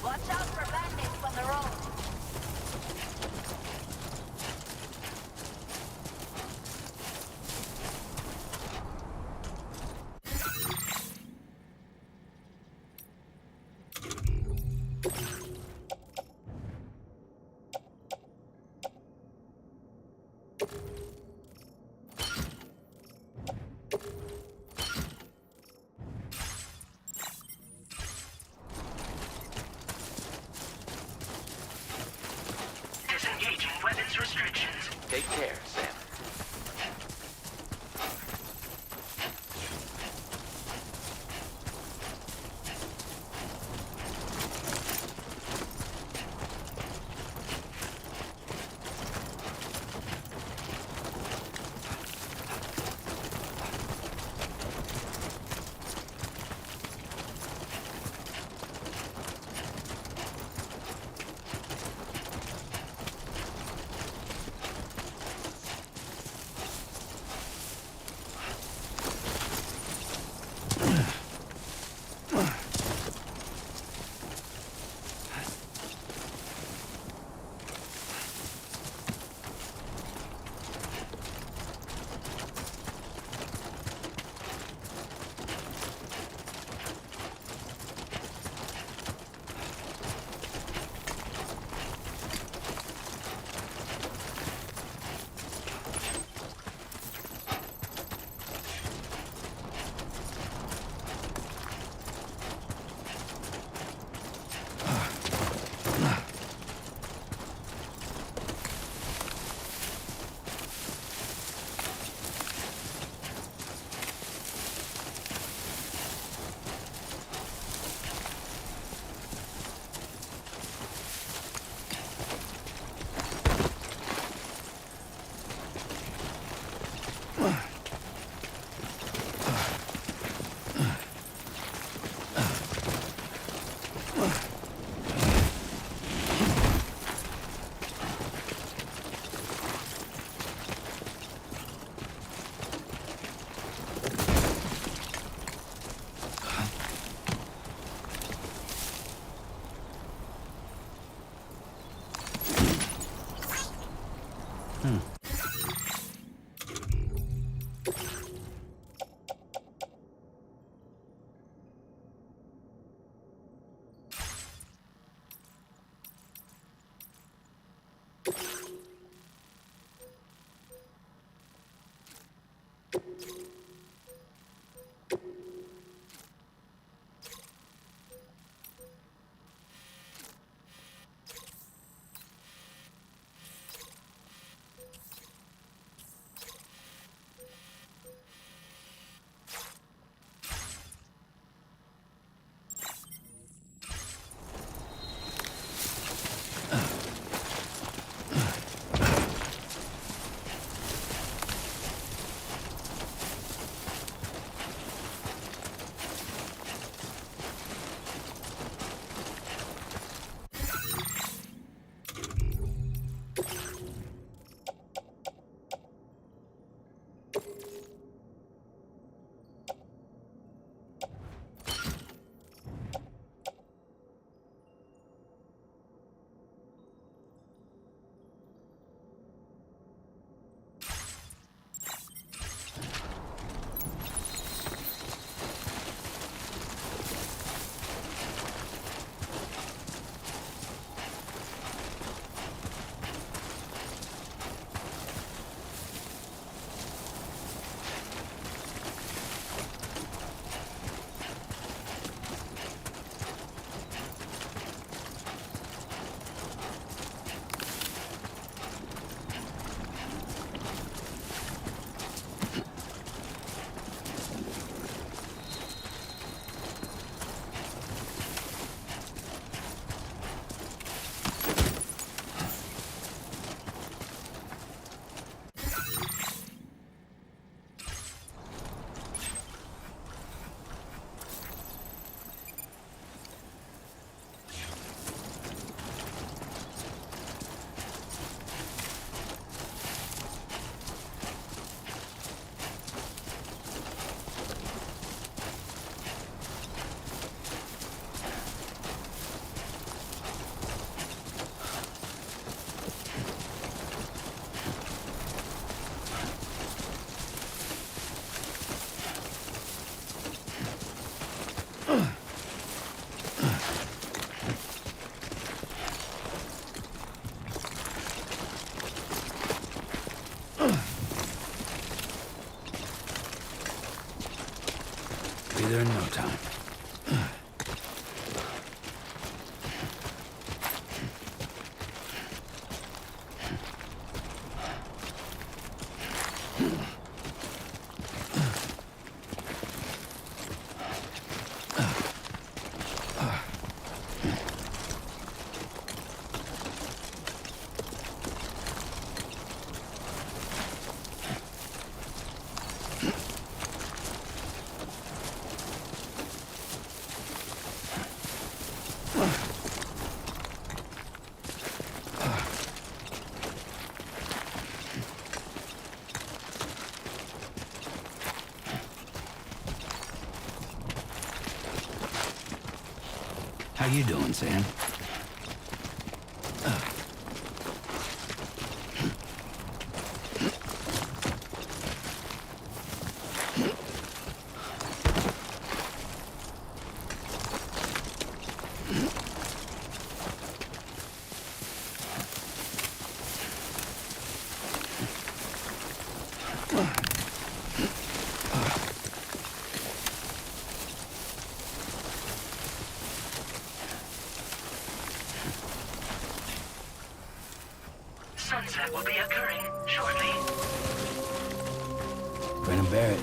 Watch out for bandits on the road. Disengaging weapons restrictions. Take care, Sam. Be there in no time. How you doing, Sam? Sunset will be occurring shortly. Brennan Barrett.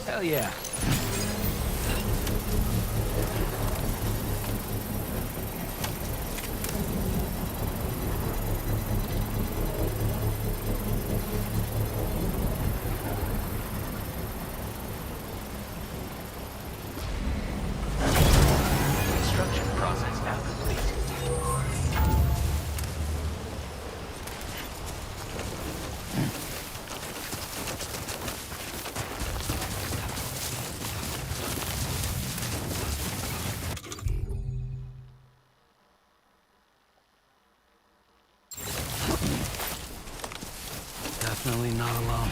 Hell yeah. Construction process now complete. Definitely not alone.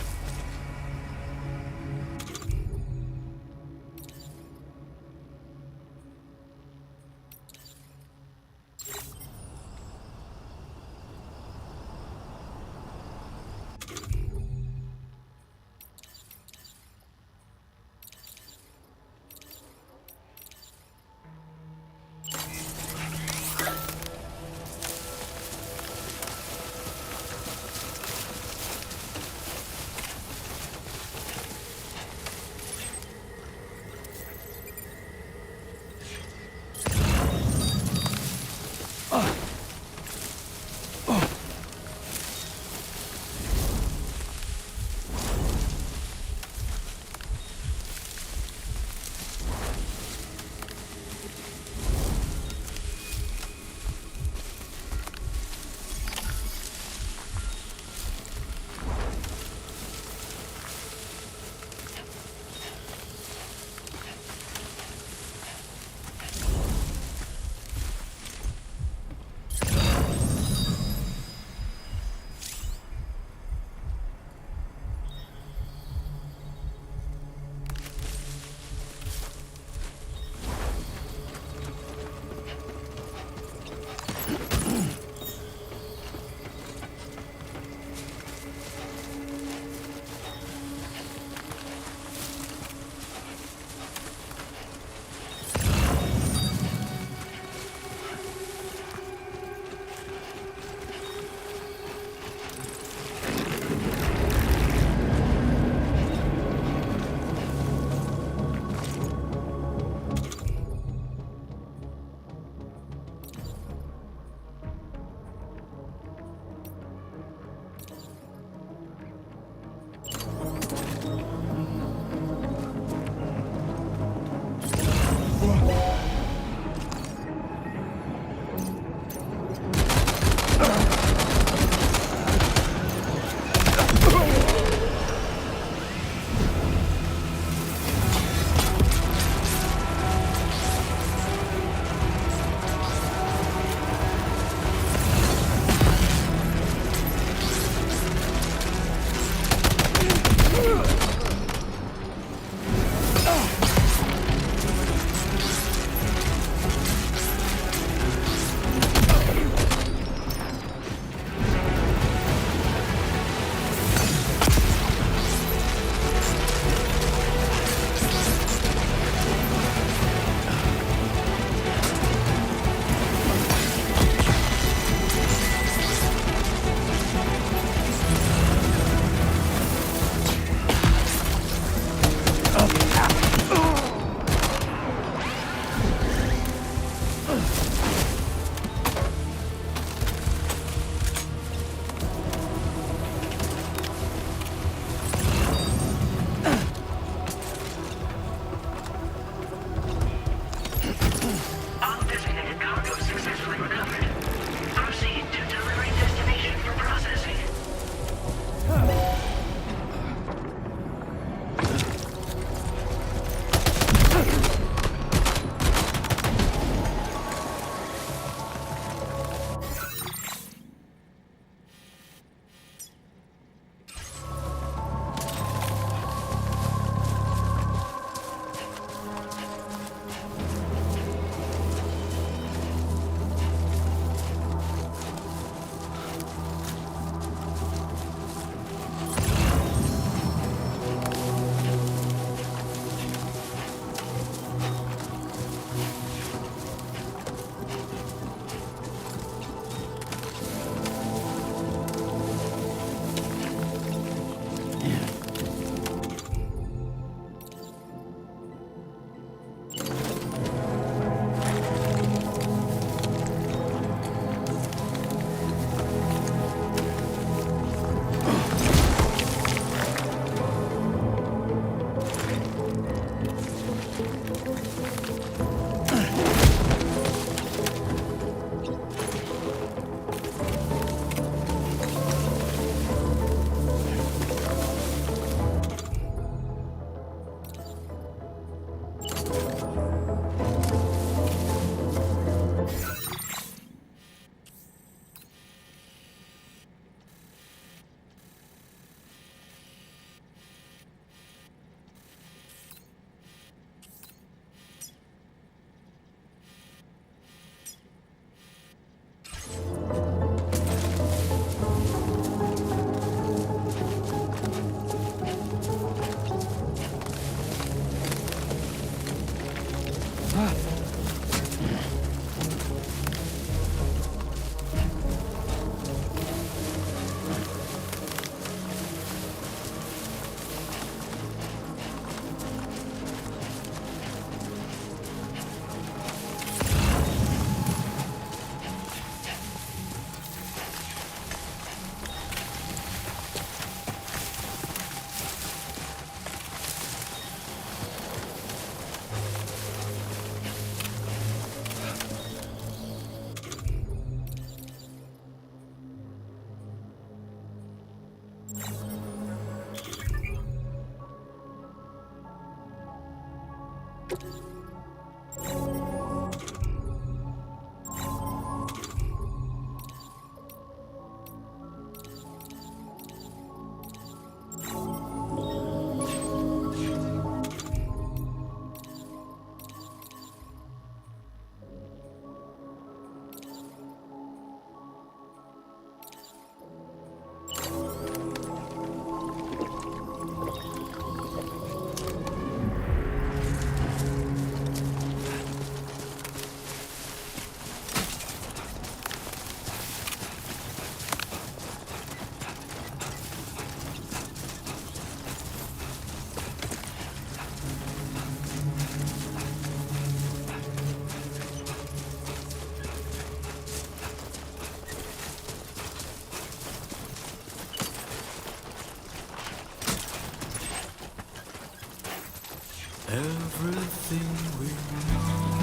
Everything we know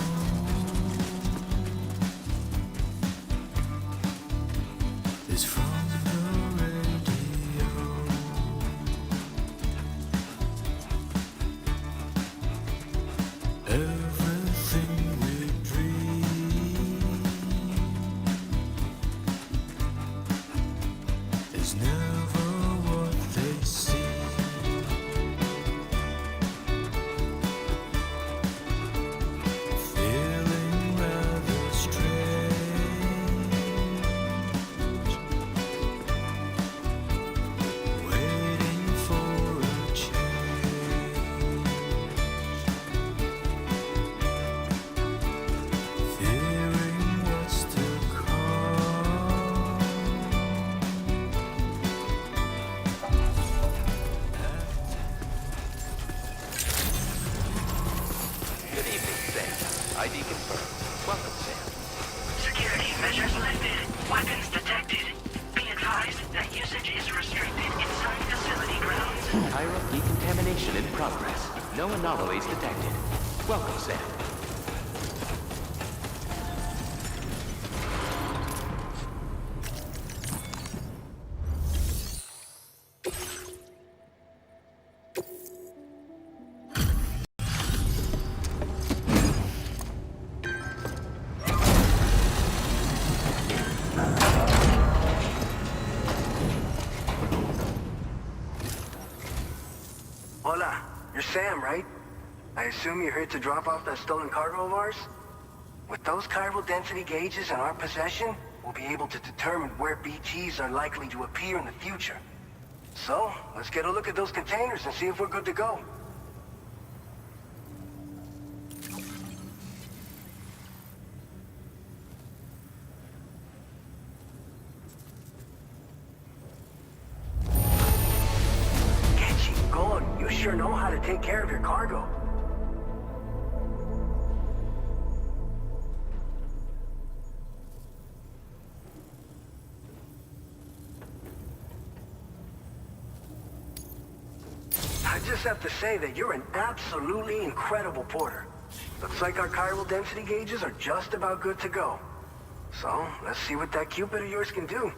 is from the radio. Everything we dream is never what they seem. Feeling rather strange, waiting for a change, fearing what's to come. Good evening, Sam. ID confirmed. Welcome, Sam. Security measures lifted. Weapons detected. Be advised that usage is restricted inside facility grounds. Chiral decontamination in progress. No anomalies detected. Welcome, Sam. Hola, you're Sam, right? I assume you're here to drop off that stolen cargo of ours? With those chiral density gauges in our possession, we'll be able to determine where BGs are likely to appear in the future. So, let's get a look at those containers and see if we're good to go. Get you going. You sure know how to take care of your cargo. I just have to say that you're an absolutely incredible porter. Looks like our chiral density gauges are just about good to go. So, let's see what that Cupid of yours can do.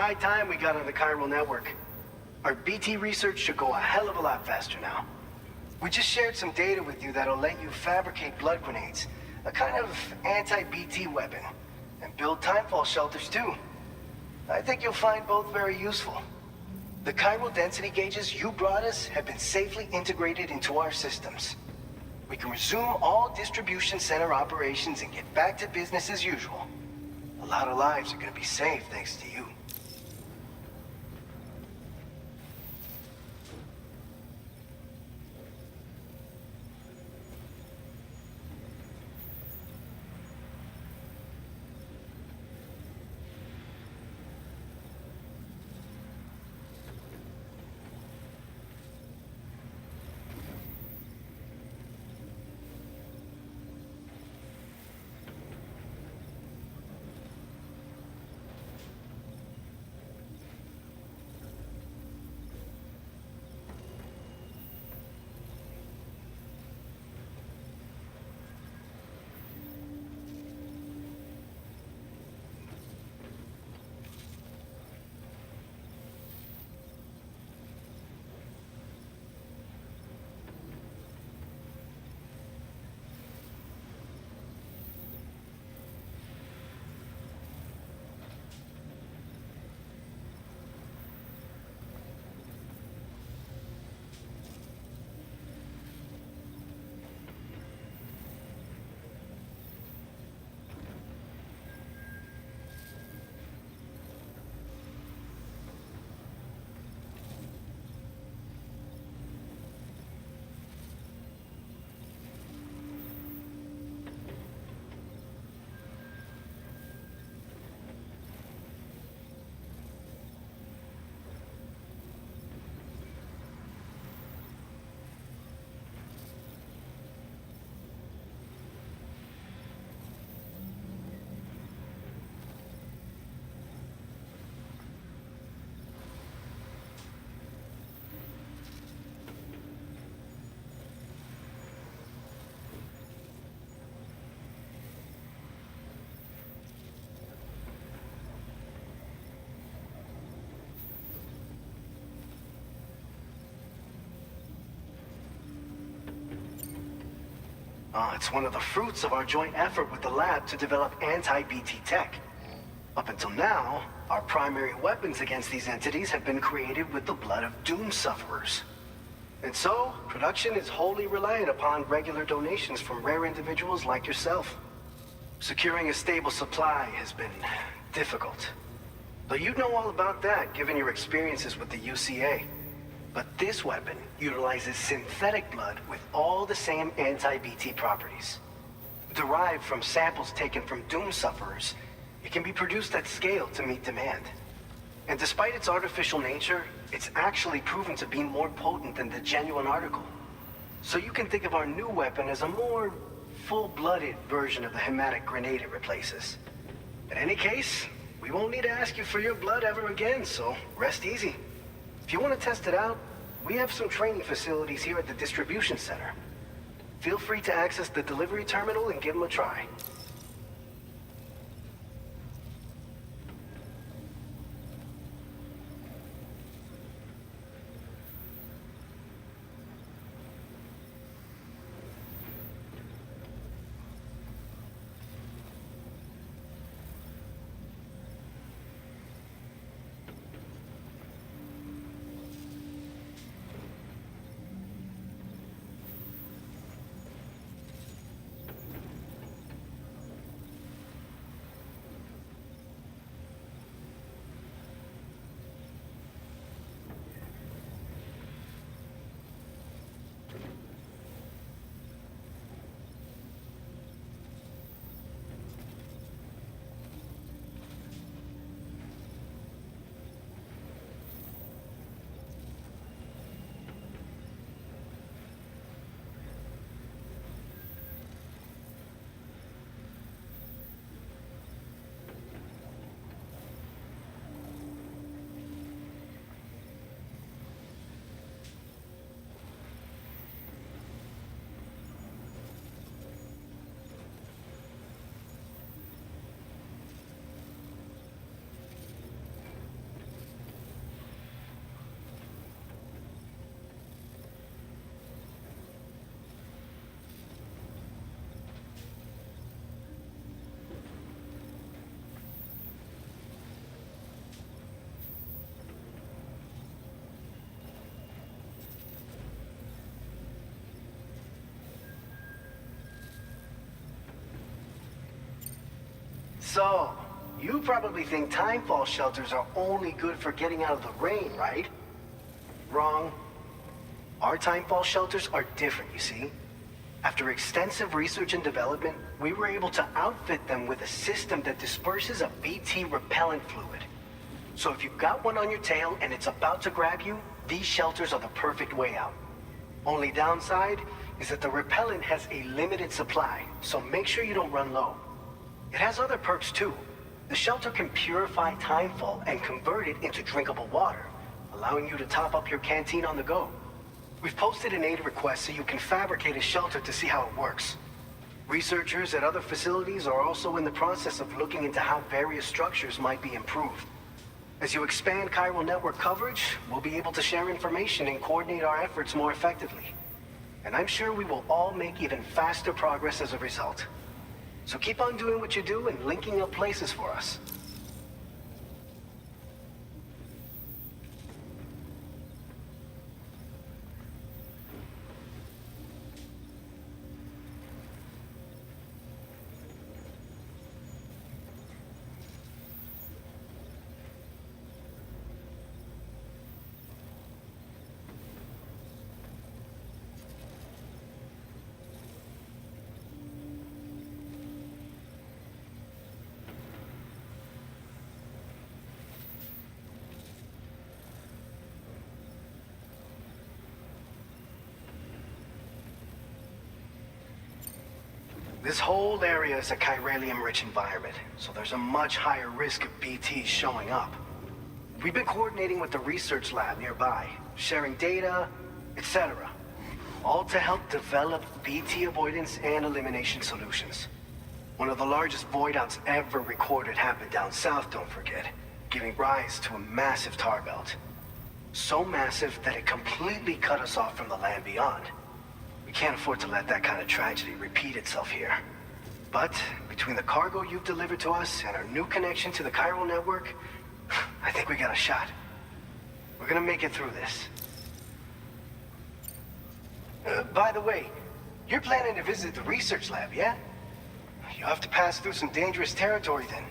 high time we got on the chiral network. Our BT research should go a hell of a lot faster now. We just shared some data with you that'll let you fabricate blood grenades, a kind of anti-BT weapon, and build timefall shelters too. I think you'll find both very useful. The chiral density gauges you brought us have been safely integrated into our systems. We can resume all distribution center operations and get back to business as usual. A lot of lives are gonna be saved thanks to you. It's one of the fruits of our joint effort with the lab to develop anti-BT tech. Up until now, our primary weapons against these entities have been created with the blood of doom sufferers. And so, production is wholly reliant upon regular donations from rare individuals like yourself. Securing a stable supply has been difficult. Though you'd know all about that, given your experiences with the UCA. But this weapon utilizes synthetic blood with all the same anti-BT properties. Derived from samples taken from doom sufferers, it can be produced at scale to meet demand. And despite its artificial nature, it's actually proven to be more potent than the genuine article. So you can think of our new weapon as a more full-blooded version of the hematic grenade it replaces. In any case, we won't need to ask you for your blood ever again, so rest easy. If you want to test it out, we have some training facilities here at the distribution center. Feel free to access the delivery terminal and give them a try. So, you probably think timefall shelters are only good for getting out of the rain, right? Wrong. Our timefall shelters are different, you see. After extensive research and development, we were able to outfit them with a system that disperses a BT repellent fluid. So if you've got one on your tail and it's about to grab you, these shelters are the perfect way out. Only downside is that the repellent has a limited supply, so make sure you don't run low. It has other perks too. The shelter can purify timefall and convert it into drinkable water, allowing you to top up your canteen on the go. We've posted an aid request so you can fabricate a shelter to see how it works. Researchers at other facilities are also in the process of looking into how various structures might be improved. As you expand chiral network coverage, we'll be able to share information and coordinate our efforts more effectively. And I'm sure we will all make even faster progress as a result. So keep on doing what you do and linking up places for us. This whole area is a chiralium-rich environment, so there's a much higher risk of BTs showing up. We've been coordinating with the research lab nearby, sharing data, etc. All to help develop BT avoidance and elimination solutions. One of the largest void outs ever recorded happened down south, don't forget, giving rise to a massive tar belt. So massive that it completely cut us off from the land beyond. We can't afford to let that kind of tragedy repeat itself here. But between the cargo you've delivered to us and our new connection to the chiral network, I think we got a shot. We're gonna make it through this. By the way, you're planning to visit the research lab, yeah? You'll have to pass through some dangerous territory then.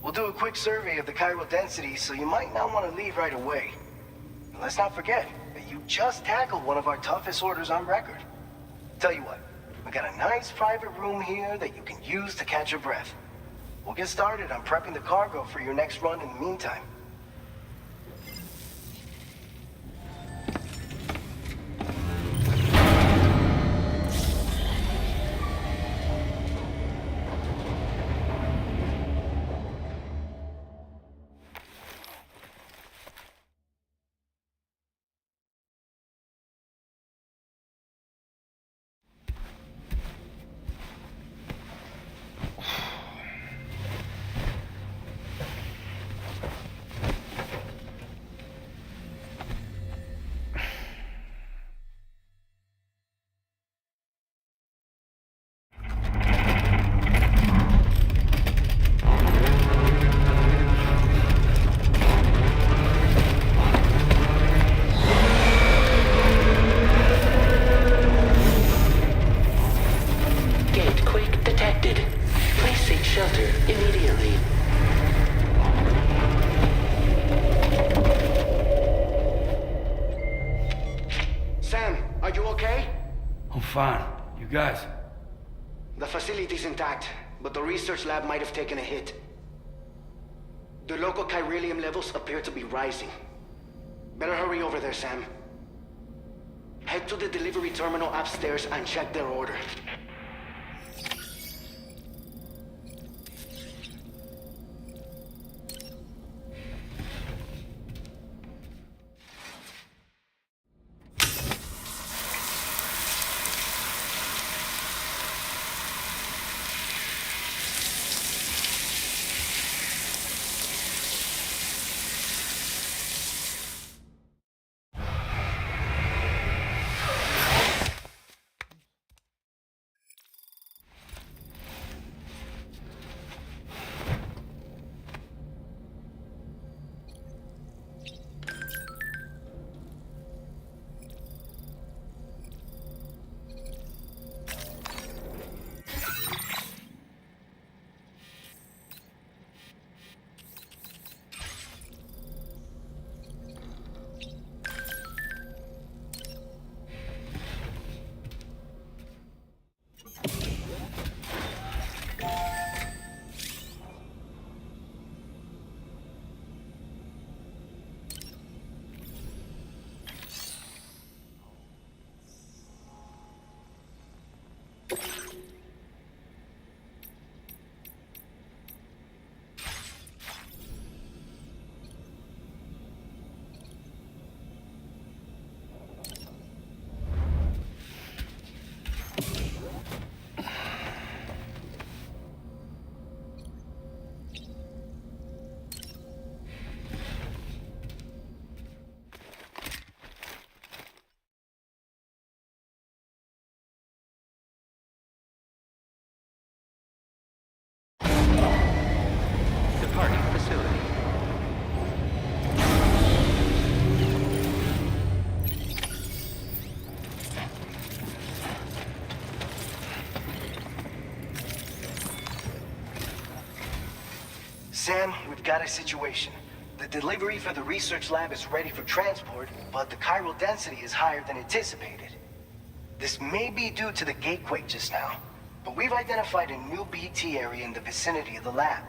We'll do a quick survey of the chiral density, so you might not want to leave right away. And let's not forget that you just tackled one of our toughest orders on record. Tell you what, we got a nice private room here that you can use to catch your breath. We'll get started on prepping the cargo for your next run in the meantime. Fine. You guys? The facility's intact, but the research lab might have taken a hit. The local chiralium levels appear to be rising. Better hurry over there, Sam. Head to the delivery terminal upstairs and check their order. Sam, we've got a situation. The delivery for the research lab is ready for transport, but the chiral density is higher than anticipated. This may be due to the gatequake just now, but we've identified a new BT area in the vicinity of the lab.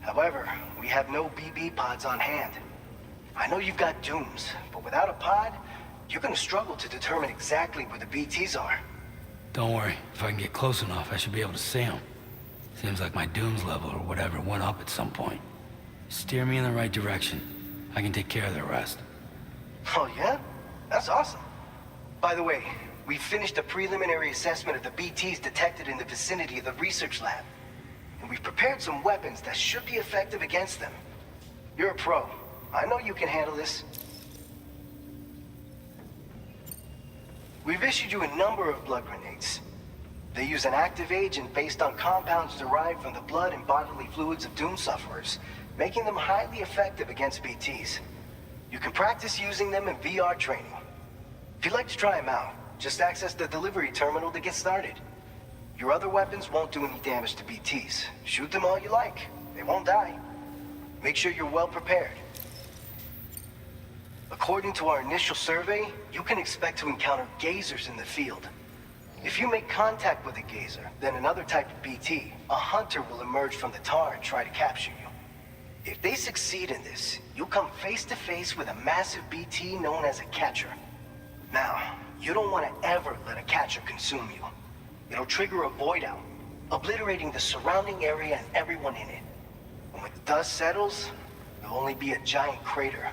However, we have no BB pods on hand. I know you've got dooms, but without a pod, you're gonna struggle to determine exactly where the BTs are. Don't worry. If I can get close enough, I should be able to see them. Seems like my dooms level or whatever went up at some point. Steer me in the right direction. I can take care of the rest. Oh yeah? That's awesome. By the way, we finished a preliminary assessment of the BTs detected in the vicinity of the research lab. And we've prepared some weapons that should be effective against them. You're a pro. I know you can handle this. We've issued you a number of blood grenades. They use an active agent based on compounds derived from the blood and bodily fluids of Doom sufferers, making them highly effective against BTs. You can practice using them in VR training. If you'd like to try them out, just access the delivery terminal to get started. Your other weapons won't do any damage to BTs. Shoot them all you like. They won't die. Make sure you're well prepared. According to our initial survey, you can expect to encounter gazers in the field. If you make contact with a gazer, then another type of BT, a hunter will emerge from the tar and try to capture you. If they succeed in this, you'll come face to face with a massive BT known as a catcher. Now, you don't want to ever let a catcher consume you. It'll trigger a void out, obliterating the surrounding area and everyone in it. And when the dust settles, there'll only be a giant crater.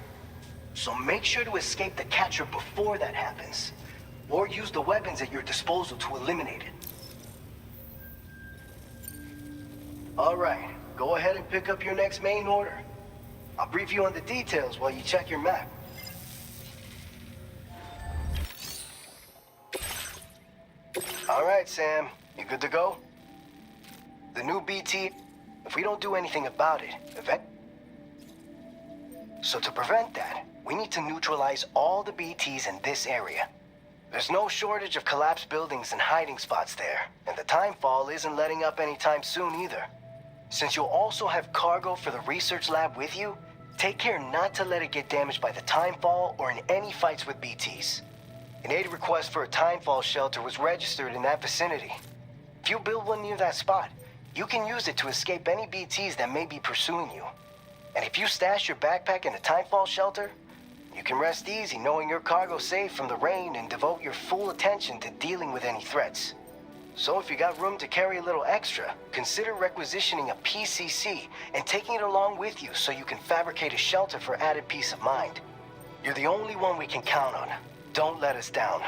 So make sure to escape the catcher before that happens, or use the weapons at your disposal to eliminate it. All right, go ahead and pick up your next main order. I'll brief you on the details while you check your map. All right, Sam, you good to go? The new BT, if we don't do anything about it, So to prevent that, we need to neutralize all the BTs in this area. There's no shortage of collapsed buildings and hiding spots there, and the timefall isn't letting up anytime soon either. Since you'll also have cargo for the research lab with you, take care not to let it get damaged by the timefall or in any fights with BTs. An aid request for a timefall shelter was registered in that vicinity. If you build one near that spot, you can use it to escape any BTs that may be pursuing you. And if you stash your backpack in a timefall shelter, you can rest easy knowing your cargo's safe from the rain and devote your full attention to dealing with any threats. So if you got room to carry a little extra, consider requisitioning a PCC and taking it along with you so you can fabricate a shelter for added peace of mind. You're the only one we can count on. Don't let us down.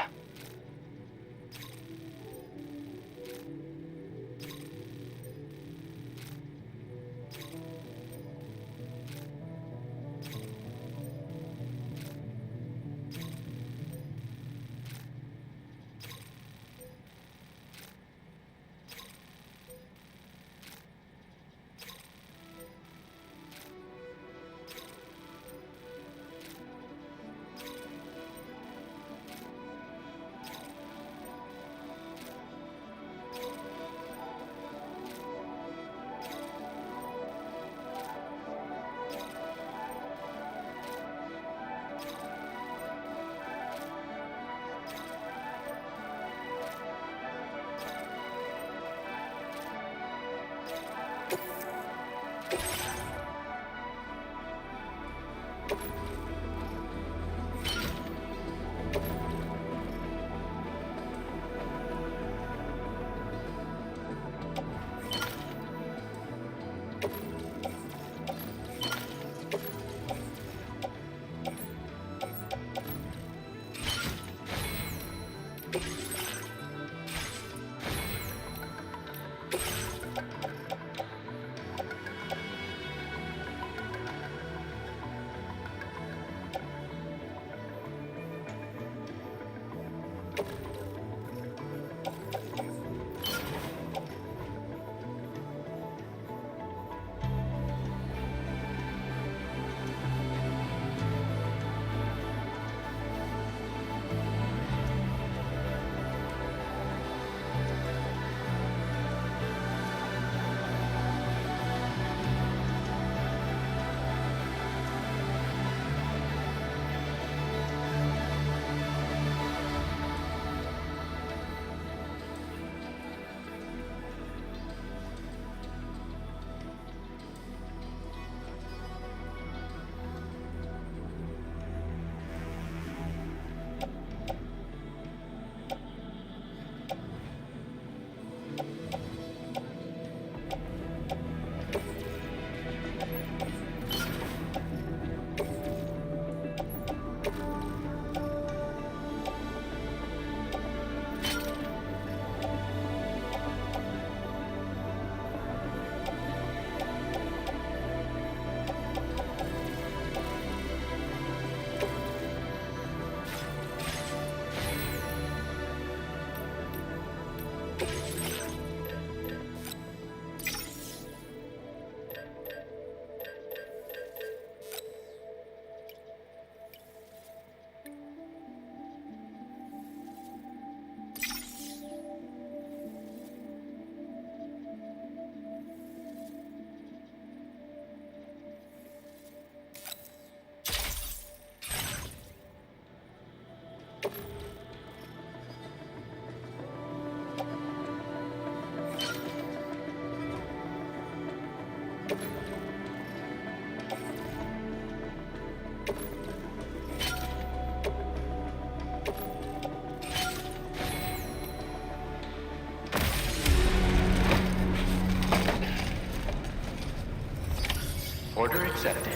Order accepted.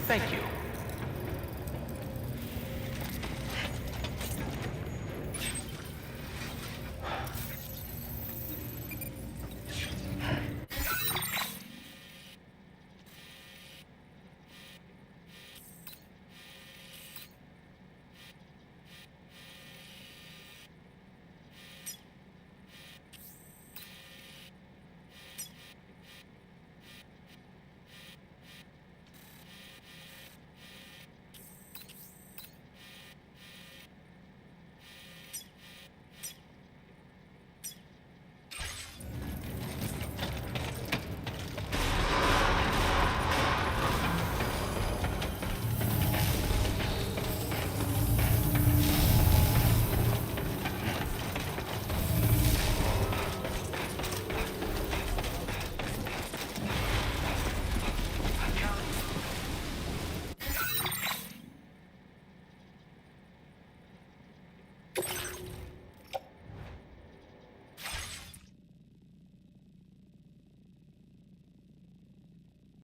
Thank you.